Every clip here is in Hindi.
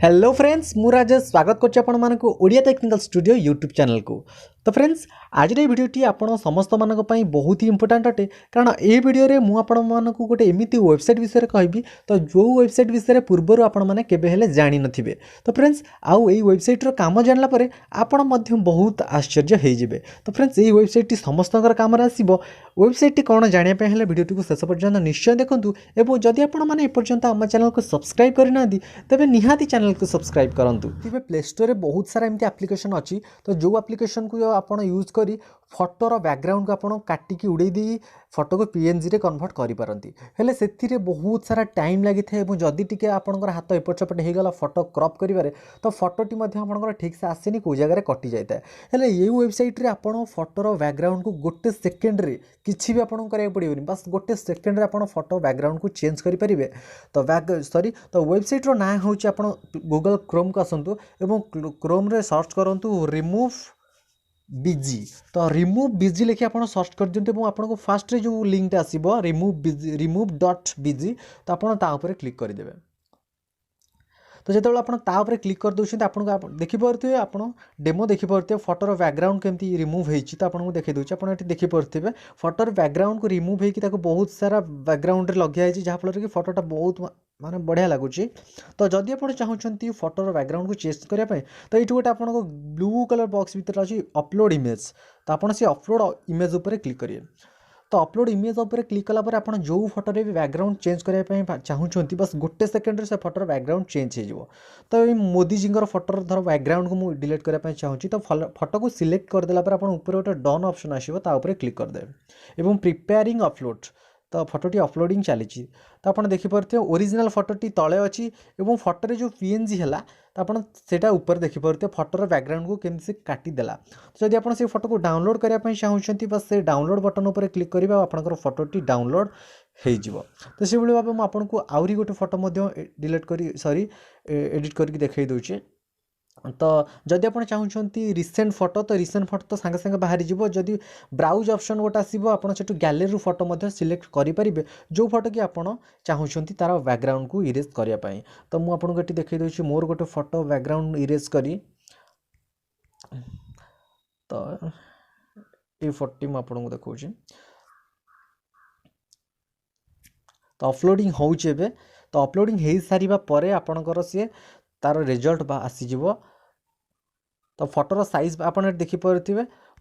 हेलो फ्रेंड्स मु राजेश स्वागत करछि Odia technical studio YouTube channel को। तो फ्रेंड्स आज भिडियोटी आपण समस्त मानक पई बहुत ही इंपोर्टेंट अटे कारण ए वीडियो रे मु आपण मानक गोटे एमिति वेबसाइट विषय कहबी तो जो वेबसाइट विषय पूर्वर आपण माने केबे हेले जानि नथिबे। तो फ्रेंड्स आउ ए वेबसाइट रो काम जानला परे आपण मध्य बहुत आश्चर्य हे जिवे। तो फ्रेंड्स ए वेबसाइट टी समस्तकर काम रे आसीबो। वेबसाइट टी कोन जानिया पे हेले वीडियोटी को शेष पर्यंत निश्चय देखंतु एवं जदि आपण माने ए पर्यंत हम चैनल को सब्सक्राइब करना दी तबे निहाती चैनल को सब्सक्राइब करंतु। तिबे प्ले स्टोर रे बहुत सारा एमती एप्लीकेशन अछि तो जो एप्लीकेशन को आपण यूज करी फोटोर बैकग्राउंड को आपण काटिकी उड़े दी फोटो को पीएनजी रे कन्वर्ट करि पारंती। हेले सेथिरे बहुत सारा टाइम लागि थे एवं जदि टिके आपनकर हाथ एपट सेपट हे गला फोटो क्रॉप करिवारे तो फोटोटी मध्ये आपनकर ठीक से आसेनी को जगह रे कटि जायता। हेले ये वेबसाइट रे आपण फोटोर बैकग्राउंड को गोटे सेकेंड रे किछि भी आपण करिया पड़िबनी बस गोटे सेकेंड रे आपण फोटो बैकग्राउंड को चेंज करि परिबे। तो तो वेबसाइट रो ना होची आपण गूगल क्रोम को आसंतु एवं क्रोम रे सर्च करंतु रिमूव बीजी। तो रिमूव बीजी लिखि आप सर्च कर दियंतु एवं आपको फास्ट रे जो लिंक आसीबो remove.bg तो आपण ता ऊपर क्लिक कर देबे। तो जेतेबेले आपण ता ऊपर क्लिक कर दोछन आपनको देखि परथिबे आपण डेमो देखि परथिबे फोटोर बैकग्राउंड केमती रिमूव हेछि। तो आपनको देखि दोछि आपण एठी देखि परथिबे फोटोर बैकग्राउंड को रिमूव हेकि ताको बहुत सारा बैकग्राउंड रे लगिया हेछि जहा फल रे कि फोटोटा बहुत माने बढ़िया लगुच। तो जदि आप चाहते फोटोर बैकग्राउंड को चेंज करने तो ये गोटे आपको ब्लू कलर बॉक्स भीतर अच्छी अपलोड इमेज तो आप अपलोड इमेज उपर क्लिक करेंगे। तो अपलोड इमेज उपर क्लिक कलापर आप जो फोटो भी बैकग्राउंड चेंज करने चाहते बस गोटे सेकेंड से फोटोर बैकग्राउंड चेंज हो। तो ये मोदी जी फोटोर धर बैकग्राउंड को मुझे डिलीट करने चाहूँगी तो फोटो को सिलेक्ट करदेला आप गोटे डन ऑप्शन आसो क्लिक करदे और प्रिपेयरिंग अपलोड तो फोटोटी अपलोडिंग चली। तो आप देखिपे ओरिजिनल फोटोटी तले अच्छी और फोटो जो पीएनजी है तो आप ऊपर देखिपे फोटोर बैकग्राउंड को केमती से काटिदेला। तो जब आप फोटो को डाउनलोड करने चाहते बस से डाउनलोड बटन उपर क्लिक करेंगे आपंकर फोटोटी डाउनलोड हो। तो से भाव में आपको आउरी गोटे फोटो डिलीट कर सॉरी एडिट करके देखई दूचे। तो जदि आप चाहते रिसेंट फोटो तो रिसेंट फोटो तो सांगे सांगे बाहरी जीवो। जदि ब्राउज ऑप्शन गोटे आसो आप गैलरी फोटो सिलेक्ट करेंगे जो फोटो कि आप चाहते तार बैकग्राउंड को इरेज करने। तो मुझे ये देखई दूसरी मोर गोटे फोटो बैकग्राउंड इरेज करी तो ये फोटो मुझे देखा तो अपलोडिंग होचे। तो अपलोडिंग हो सारा पर आपणकर सी तार रिजल्ट आसीज। तो फोटोर साइज आप देखिपे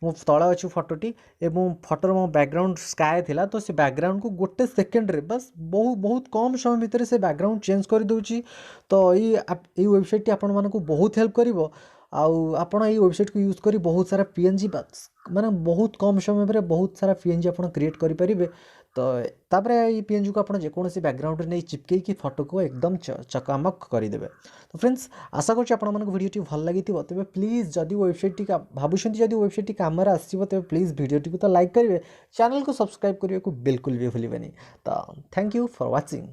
मो तले अच्छी फोटोटी एवं फोटोर मो बैकग्राउंड स्काए थिला तो से बैकग्राउंड को गोटे सेकेंड रे बस बहुत कम समय भितर से बैकग्राउंड चेंज कर दूची। तो ये वेबसाइट टी आपण मानकु बहुत हेल्प करिवो। आपण ये वेबसाइट को यूज करी बहुत सारा पीएनजी माने बहुत कम समय में बहुत सारा पीएनजी आप क्रिएट करेंगे। तो तापर ये पीएनजी को आप जेकोसी बैकग्राउंड नहीं चिपकई कि फोटो को एकदम चकामक करदे। तो फ्रेंड्स आशा करुँच आपको वीडियो भल लगी तेज प्लीज जदि वेबसाइट टी भावुं जदि वेबसाइट टी काम आसो तेज प्लीज वीडियो टी को तो लाइक करेंगे चैनल को सब्सक्राइब करने को बिल्कुल भी भूलें। तो थैंक यू फॉर वाचिंग।